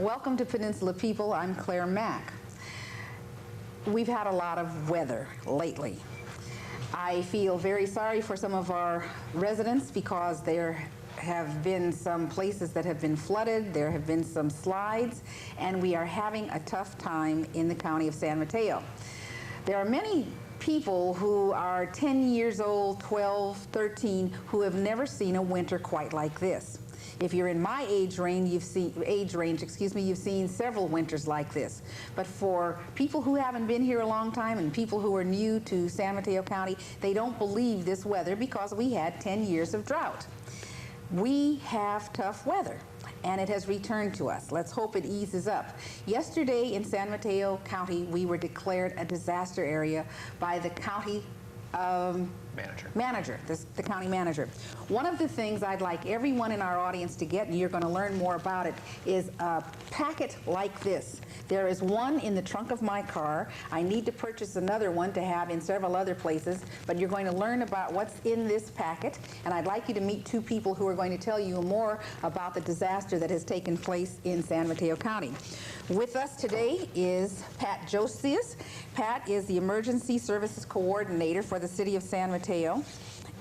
Welcome to Peninsula People. I'm Claire Mack. We've had a lot of weather lately. I feel very sorry for some of our residents because there have been some places that have been flooded, there have been some slides, and we are having a tough time in the county of San Mateo. There are many people who are 10 years old, 12, 13, who have never seen a winter quite like this. If you're in my age range, you've seen several winters like this. But for people who haven't been here a long time and people who are new to San Mateo County, they don't believe this weather because we had 10 years of drought. We have tough weather, and it has returned to us. Let's hope it eases up. Yesterday in San Mateo County, we were declared a disaster area by the county the county manager. One of the things I'd like everyone in our audience to get, and you're going to learn more about it, is a packet like this. There is one in the trunk of my car. I need to purchase another one to have in several other places, but you're going to learn about what's in this packet, and I'd like you to meet two people who are going to tell you more about the disaster that has taken place in San Mateo County. With us today is Pat Josias. Pat is the Emergency Services Coordinator for the City of San Mateo,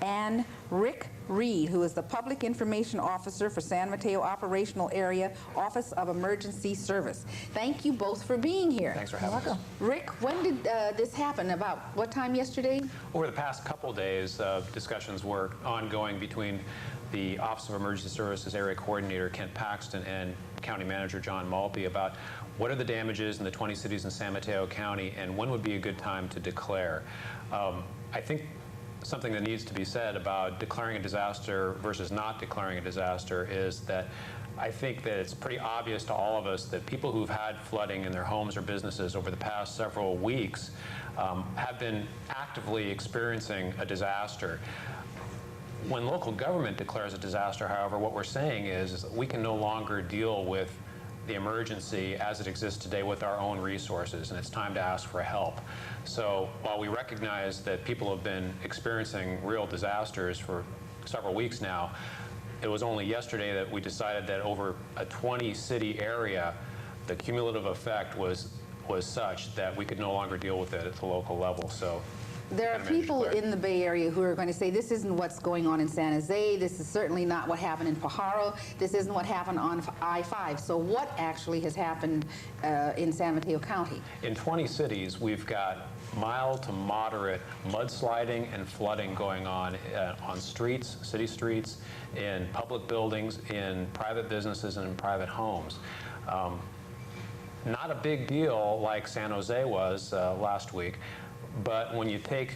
and Rick Reed, who is the Public Information Officer for San Mateo Operational Area, Office of Emergency Service. Thank you both for being here. Thanks for having us. Rick, when did this happen? About what time yesterday? Over the past couple days, discussions were ongoing between the Office of Emergency Services Area Coordinator Kent Paxton and County Manager John Malpe about what are the damages in the 20 cities in San Mateo County and when would be a good time to declare. I think something that needs to be said about declaring a disaster versus not declaring a disaster is that I think that it's pretty obvious to all of us that people who've had flooding in their homes or businesses over the past several weeks have been actively experiencing a disaster. When local government declares a disaster, however, what we're saying is that we can no longer deal with the emergency as it exists today with our own resources, and it's time to ask for help. So while we recognize that people have been experiencing real disasters for several weeks now, it was only yesterday that we decided that over a 20-city area, the cumulative effect was such that we could no longer deal with it at the local level. So there are people in the Bay Area who are going to say this isn't what's going on in San Jose, this is certainly not what happened in Pajaro, this isn't what happened on I-5. So what actually has happened in San Mateo County? In 20 cities, we've got mild to moderate mudsliding and flooding going on streets, city streets, in public buildings, in private businesses, and in private homes. Not a big deal like San Jose was last week. But when you take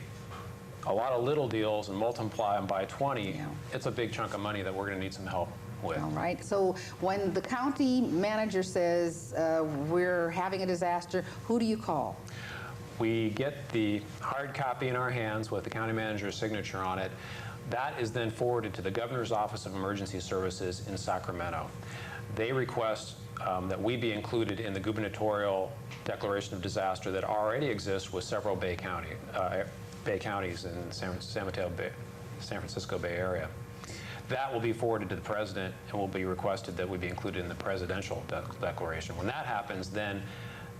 a lot of little deals and multiply them by 20, it's a big chunk of money that we're going to need some help with. All right. So when the county manager says we're having a disaster, who do you call? We get the hard copy in our hands with the county manager's signature on it. That is then forwarded to the Governor's Office of Emergency Services in Sacramento. They request that we be included in the gubernatorial declaration of disaster that already exists with several Bay counties in San Francisco Bay Area. That will be forwarded to the president and will be requested that we be included in the presidential declaration. When that happens, then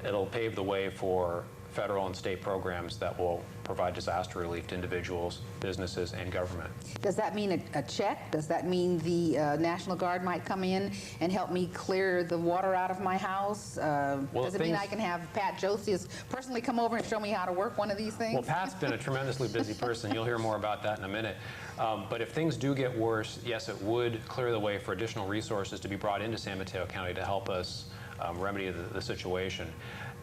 it'll pave the way for federal and state programs that will provide disaster relief to individuals, businesses, and government. Does that mean a check? Does that mean the National Guard might come in and help me clear the water out of my house? Does it mean I can have Pat Josias personally come over and show me how to work one of these things? Well, Pat's been a tremendously busy person. You'll hear more about that in a minute. But if things do get worse, yes, it would clear the way for additional resources to be brought into San Mateo County to help us remedy the situation.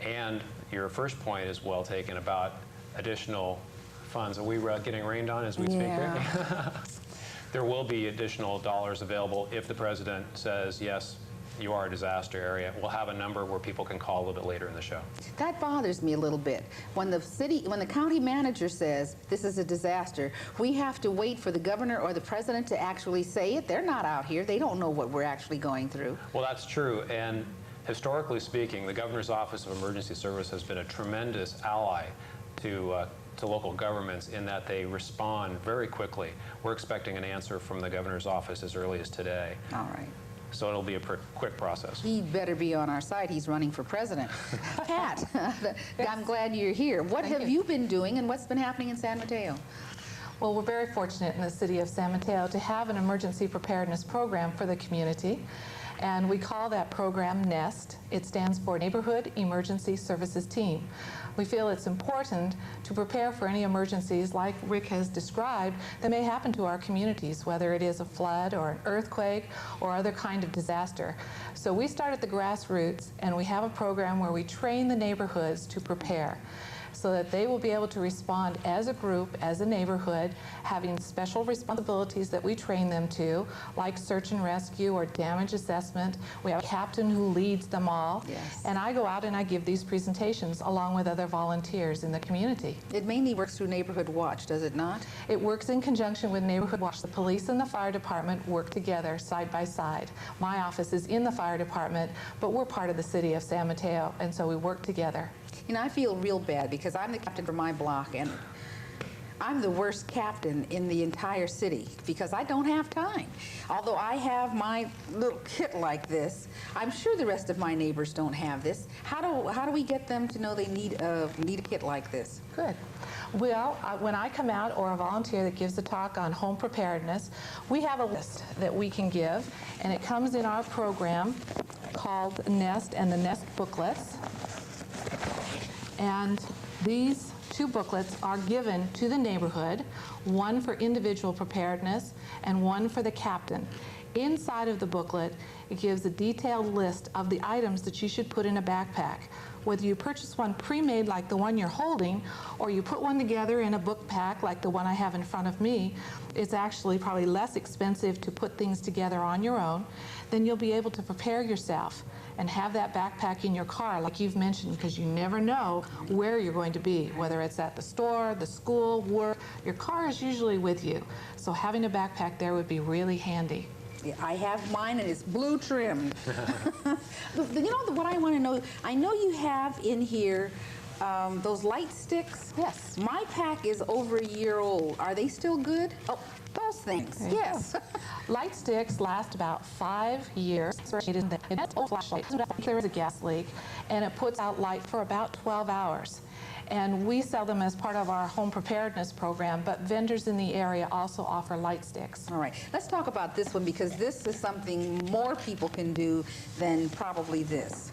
And your first point is well taken about additional funds. Are we getting rained on as we speak here? There will be additional dollars available if the president says, yes, you are a disaster area. We'll have a number where people can call a little bit later in the show. That bothers me a little bit. When the county manager says this is a disaster, we have to wait for the governor or the president to actually say it. They're not out here. They don't know what we're actually going through. Well, that's true. And historically speaking, the Governor's Office of Emergency Service has been a tremendous ally to local governments in that they respond very quickly. We're expecting an answer from the Governor's office as early as today. All right. So it'll be a quick process. He better be on our side. He's running for president. Pat, I'm glad you're here. What have you been doing and what's been happening in San Mateo? Well, we're very fortunate in the city of San Mateo to have an emergency preparedness program for the community. And we call that program NEST. It stands for Neighborhood Emergency Services Team. We feel it's important to prepare for any emergencies like Rick has described that may happen to our communities, whether it is a flood or an earthquake or other kind of disaster. So we start at the grassroots, and we have a program where we train the neighborhoods to prepare, so that they will be able to respond as a group, as a neighborhood, having special responsibilities that we train them to, like search and rescue or damage assessment. We have a captain who leads them all. Yes. And I go out and I give these presentations along with other volunteers in the community. It mainly works through Neighborhood Watch, does it not? It works in conjunction with Neighborhood Watch. The police and the fire department work together side by side. My office is in the fire department, but we're part of the city of San Mateo, and so we work together. You know, I feel real bad because I'm the captain for my block, and I'm the worst captain in the entire city because I don't have time. Although I have my little kit like this, I'm sure the rest of my neighbors don't have this. How do we get them to know they need a kit like this? Good. Well, when I come out, or a volunteer that gives a talk on home preparedness, we have a list that we can give, and it comes in our program called NEST and the NEST booklets. And these two booklets are given to the neighborhood, one for individual preparedness and one for the captain. Inside of the booklet, it gives a detailed list of the items that you should put in a backpack. Whether you purchase one pre-made like the one you're holding, or you put one together in a book pack like the one I have in front of me, it's actually probably less expensive to put things together on your own. Then you'll be able to prepare yourself and have that backpack in your car, like you've mentioned, because you never know where you're going to be, whether it's at the store, the school, work. Your car is usually with you, so having a backpack there would be really handy. Yeah, I have mine, and it's blue trimmed. You know what I want to know? I know you have in here those light sticks. Yes. My pack is over a year old. Are they still good? Oh, those things. Yes. Light sticks last about 5 years. It's a flashlight. There is a gas leak, and it puts out light for about 12 hours. And we sell them as part of our home preparedness program, but vendors in the area also offer light sticks. All right. Let's talk about this one, because this is something more people can do than probably this.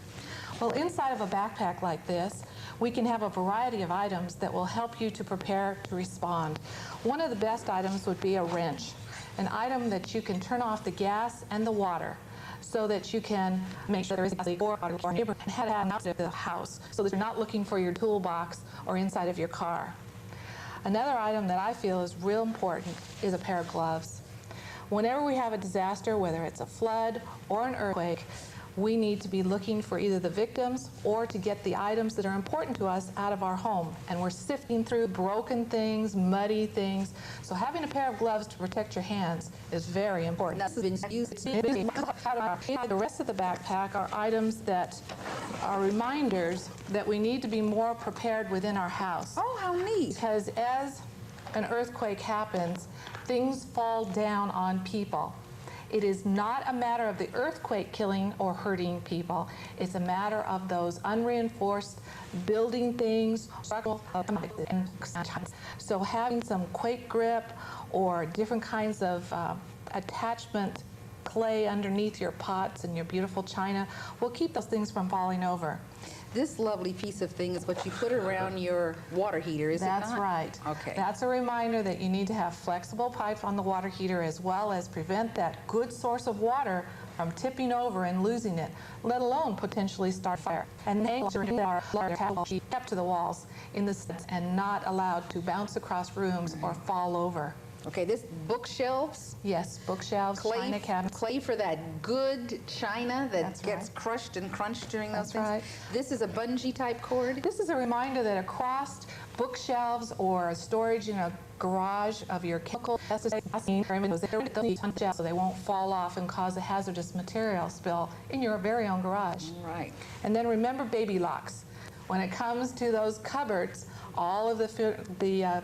Well, inside of a backpack like this, we can have a variety of items that will help you to prepare to respond. One of the best items would be a wrench, an item that you can turn off the gas and the water, so that you can make sure there is a or neighbor and head out of the house, so that you're not looking for your toolbox or inside of your car. Another item that I feel is real important is a pair of gloves. Whenever we have a disaster, whether it's a flood or an earthquake, we need to be looking for either the victims or to get the items that are important to us out of our home. And we're sifting through broken things, muddy things. So having a pair of gloves to protect your hands is very important. That's been used. The rest of the backpack are items that are reminders that we need to be more prepared within our house. Oh, how neat. Because as an earthquake happens, things fall down on people. It is not a matter of the earthquake killing or hurting people. It's a matter of those unreinforced building things. So having some quake grip or different kinds of attachment clay underneath your pots and your beautiful china will keep those things from falling over. This lovely piece of thing is what you put around your water heater, is it not? That's right. Okay. That's a reminder that you need to have flexible pipes on the water heater, as well as prevent that good source of water from tipping over and losing it, let alone potentially start fire. And make sure that our water be kept to the walls in the sets and not allowed to bounce across rooms or fall over. Okay, this bookshelves. Yes, bookshelves, china cabinets. Clay for that good china that That's gets right. crushed and crunched during those That's things. right. This is a bungee type cord. This is a reminder that across bookshelves or storage in a garage of your chemical so they won't fall off and cause a hazardous material spill in your very own garage. Right. And then remember baby locks. When it comes to those cupboards, all of the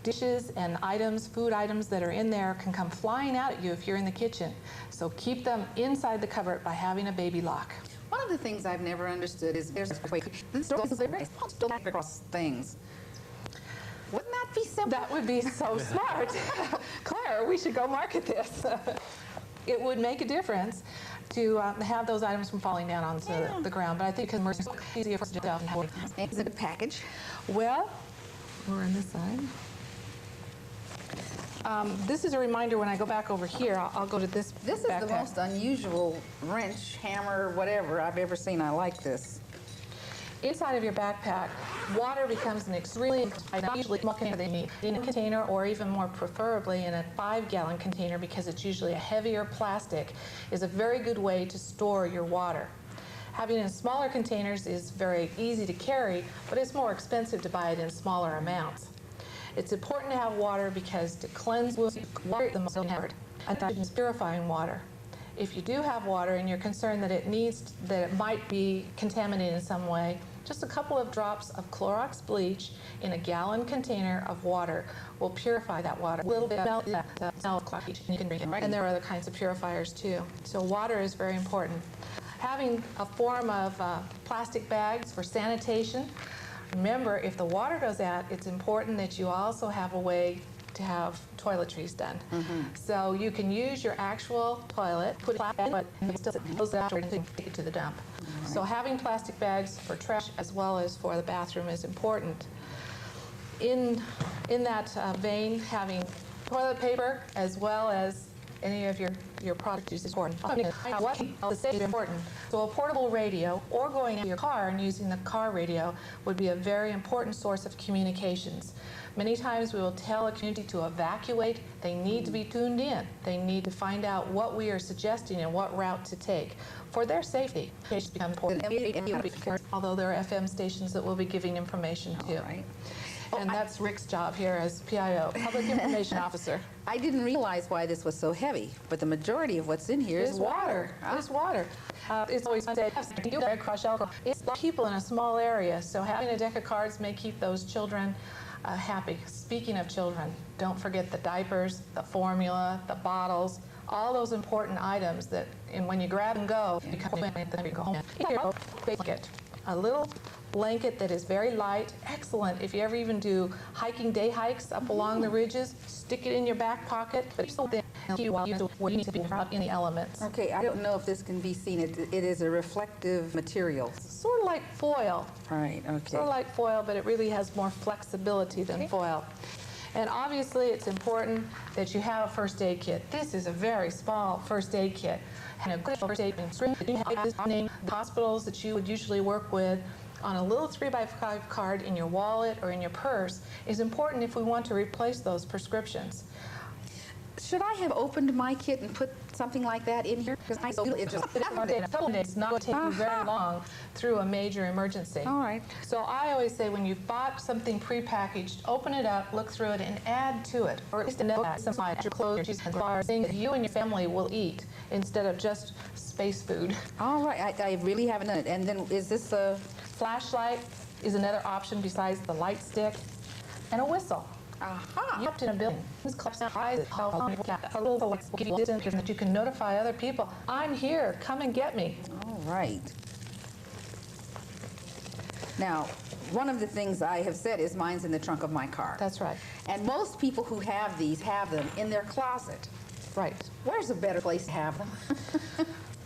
dishes and items, food items that are in there can come flying out at you if you're in the kitchen. So keep them inside the cupboard by having a baby lock. One of the things I've never understood is there's this still across things. Wouldn't that be simple? That would be so smart. Claire, we should go market this. It would make a difference to have those items from falling down onto the ground, but I think it's easier for us to do. Is it a package? Well, we're on this side. This is a reminder when I go back over here, I'll go to this This is backpack. the most unusual wrench, hammer, whatever I've ever seen. I like this. Inside of your backpack, water becomes an extremely important item, usually small container they need. In a container, or even more preferably in a 5-gallon container, because it's usually a heavier plastic, is a very good way to store your water. Having it in smaller containers is very easy to carry, but it's more expensive to buy it in smaller amounts. It's important to have water because to cleanse water is the most important. And it's purifying water. If you do have water and you're concerned that it might be contaminated in some way, just a couple of drops of Clorox bleach in a gallon container of water will purify that water. A little bit of the smell of bleach, and you can drink it. And there are other kinds of purifiers too. So water is very important. Having a form of plastic bags for sanitation. Remember, if the water goes out, it's important that you also have a way to have toiletries done. So you can use your actual toilet, put it in, but it still goes out and take it to the dump. So having plastic bags for trash as well as for the bathroom is important. In that vein, having toilet paper as well as any of your product use is important. What is important? So a portable radio or going into your car and using the car radio would be a very important source of communications. Many times we will tell a community to evacuate. They need to be tuned in. They need to find out what we are suggesting and what route to take for their safety. It becomes important. Although there are FM stations that will be giving information too. Right. And that's Rick's job here as PIO, Public Information Officer. I didn't realize why this was so heavy, but the majority of what's in here is water. It's water. It's always said, crush alcohol. It's people in a small area, so having a deck of cards may keep those children happy. Speaking of children, don't forget the diapers, the formula, the bottles, all those important items that, and when you grab and go, you go home. Blanket, a little blanket that is very light, excellent if you ever even do hiking day hikes up along the ridges. Stick it in your back pocket, but it's so thin while you need to be out in the elements. Okay, I don't know if this can be seen. It is a reflective material. Sort of like foil. Right, okay. Sort of like foil, but it really has more flexibility than foil. And obviously, it's important that you have a first aid kit. This is a very small first aid kit. And a good first aid kit, the hospitals that you would usually work with on a little 3x5 card in your wallet or in your purse is important if we want to replace those prescriptions. Should I have opened my kit and put something like that in here? Because It's not going to take you very long through a major emergency. All right. So I always say when you've bought something prepackaged, open it up, look through it, and add to it. Or at least some your clothes, your bars, things that you and your family will eat instead of just space food. All right, I really haven't done it. And then is this a... Flashlight is another option besides the light stick, and a whistle. Aha. You're up in a building. A little give you distance that you can notify other people. I'm here. Come and get me. All right. Now, one of the things I have said is mine's in the trunk of my car. That's right. And most people who have these have them in their closet. Right. Where's a better place to have them?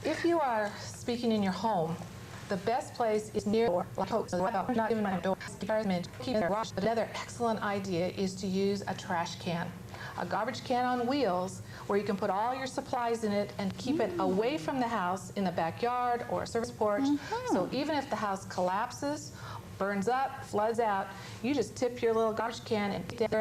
If you are speaking in your home, the best place is near the door. Not even my door. Another excellent idea is to use a trash can. A garbage can on wheels where you can put all your supplies in it and keep it away from the house in the backyard or a service porch. So even if the house collapses, burns up, floods out, you just tip your little garbage can and have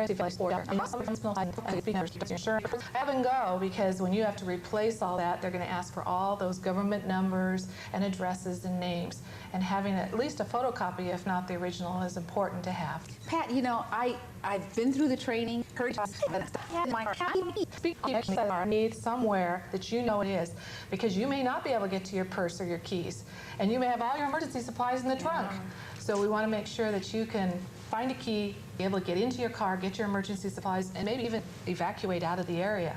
and go, because when you have to replace all that, they're going to ask for all those government numbers and addresses and names. And having at least a photocopy, if not the original, is important to have. Pat, you know, I've been through the training. Need somewhere that you know it is, because you may not be able to get to your purse or your keys, and you may have all your emergency supplies in the trunk. So we want to make sure that you can find a key, be able to get into your car, get your emergency supplies, and maybe even evacuate out of the area.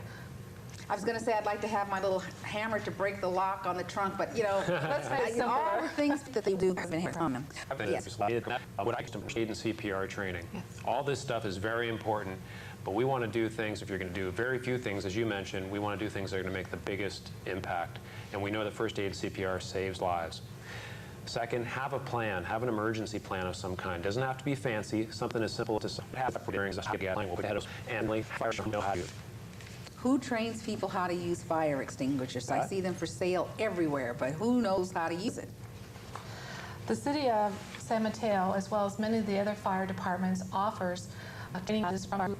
I was going to say I'd like to have my little hammer to break the lock on the trunk, but you know, let's face it, all the things that they do have been here from them. Yes. What I used to aid in CPR training. Yes. All this stuff is very important, but we want to do things, if you're going to do very few things, as you mentioned, we want to do things that are going to make the biggest impact. And we know that first aid CPR saves lives. Second, have a plan, have an emergency plan of some kind. Doesn't have to be fancy, something as simple as have during the and fire know how to do it. Who trains people how to use fire extinguishers? I see them for sale everywhere, but who knows how to use it? The city of San Mateo, as well as many of the other fire departments, offers training from our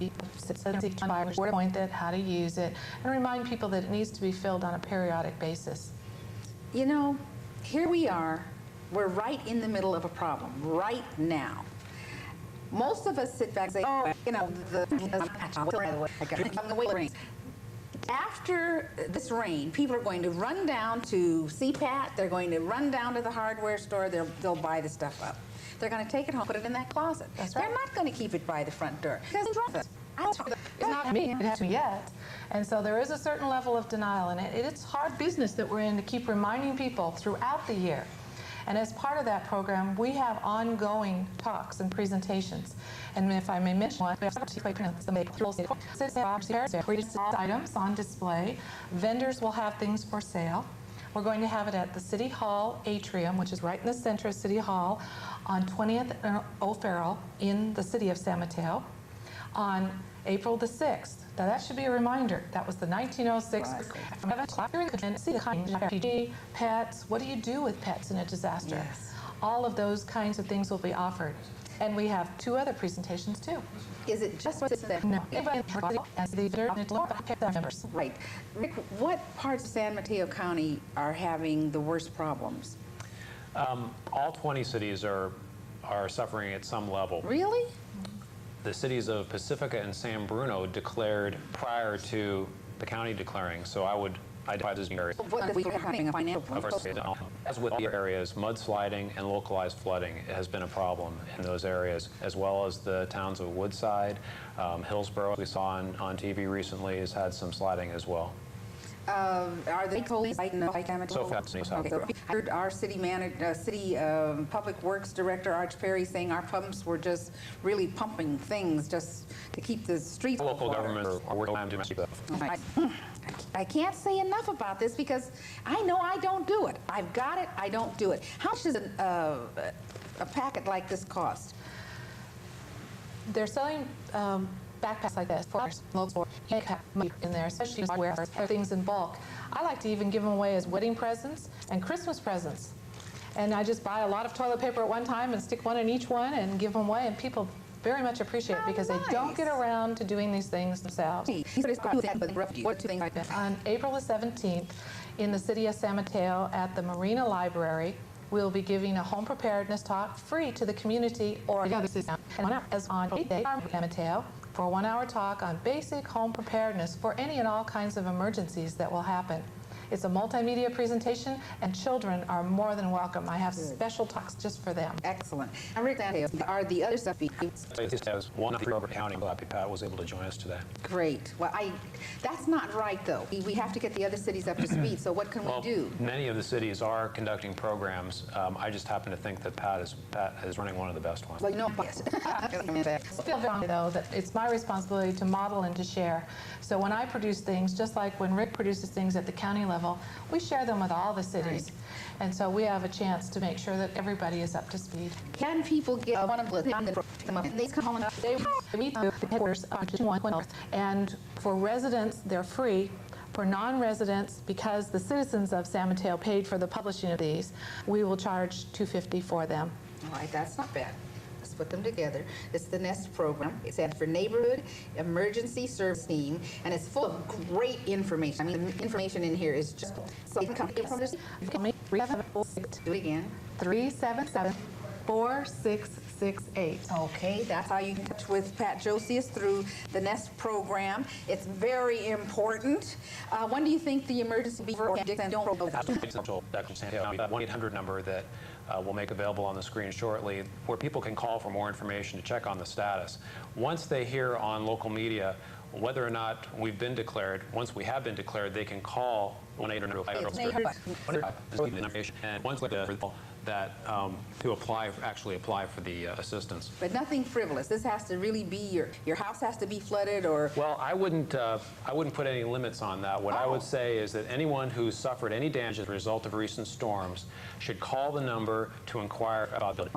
point that how to use it, and remind people that it needs to be filled on a periodic basis. You know, here we are. We're right in the middle of a problem right now. Most of us sit back and say, oh, you know, after this rain, people are going to run down to CPAT, they're going to run down to the hardware store, they'll buy the stuff up. They're going to take it home, put it in that closet. That's right. They're not going to keep it by the front door. It's not me, it hasn't yet. And so there is a certain level of denial, and it's hard business that we're in to keep reminding people throughout the year. And as part of that program, we have ongoing talks and presentations. And if I may mention one, we have items on display. Vendors will have things for sale. We're going to have it at the City Hall atrium, which is right in the center of City Hall, on 20th and O'Farrell in the city of San Mateo on April the 6th. Now that should be a reminder. That was the 1906 RPG, pets. What do you do with pets in a disaster? Yes. All of those kinds of things will be offered. And we have 2 other presentations too. Is it just for that? No. Right. Rick, what parts of San Mateo County are having the worst problems? All 20 cities are suffering at some level. Really? The cities of Pacifica and San Bruno declared prior to the county declaring, so I divide this area. As with other areas, mudsliding and localized flooding has been a problem in those areas, as well as the towns of Woodside. Hillsborough, we saw on TV recently, has had some sliding as well. Are they totally So fast. Okay, so I heard our city manager, public works director Arch Perry saying our pumps were just really pumping things just to keep the streets. Local governments are working on doing stuff. I can't say enough about this because I know I don't do it. I've got it, I don't do it. How much does a packet like this cost? They're selling backpacks like this for local in there, especially where things in bulk. I like to even give them away as wedding presents and Christmas presents. And I just buy a lot of toilet paper at one time and stick one in each one and give them away, and people very much appreciate it because they don't get around to doing these things themselves. On April the 17th, in the city of San Mateo at the Marina Library, we'll be giving a home preparedness talk free to the community or the other system. And as on San Mateo, for a 1-hour talk on basic home preparedness for any and all kinds of emergencies that will happen. It's a multimedia presentation, and children are more than welcome. I have special talks just for them. Excellent. Are the other stuff? One of county, Pat was able to join us today. Great. Well, that's not right though. We have to get the other cities up to speed. So what can we do? Many of the cities are conducting programs. I just happen to think that Pat is running one of the best ones. Well, no, yes. I feel very though that it's my responsibility to model and to share. So when I produce things, just like when Rick produces things at the county level, we share them with all the cities. Right. And so we have a chance to make sure that everybody is up to speed. Can people get one of the they come on up? They meet the headquarters and for residents, they're free. For non-residents, because the citizens of San Mateo paid for the publishing of these, we will charge $250 for them. All right, that's not bad. Let's put them together. It's the NEST program. It's for Neighborhood Emergency Service Team, and it's full of great information. I mean, the information in here is just so you can come from this. Do it again. 377-4668. Okay, that's how you can touch with Pat Josias through the NEST program. It's very important. When do you think the emergency be? That 1-800 number that we'll make available on the screen shortly, where people can call for more information to check on the status. Once they hear on local media whether or not we've been declared, once we have been declared, they can call 1-800-5 and once that to actually apply for the assistance. But nothing frivolous. This has to really be your house has to be flooded, or Well, I wouldn't put any limits on that. What I would say is that anyone who's suffered any damage as a result of recent storms should call the number to inquire about building.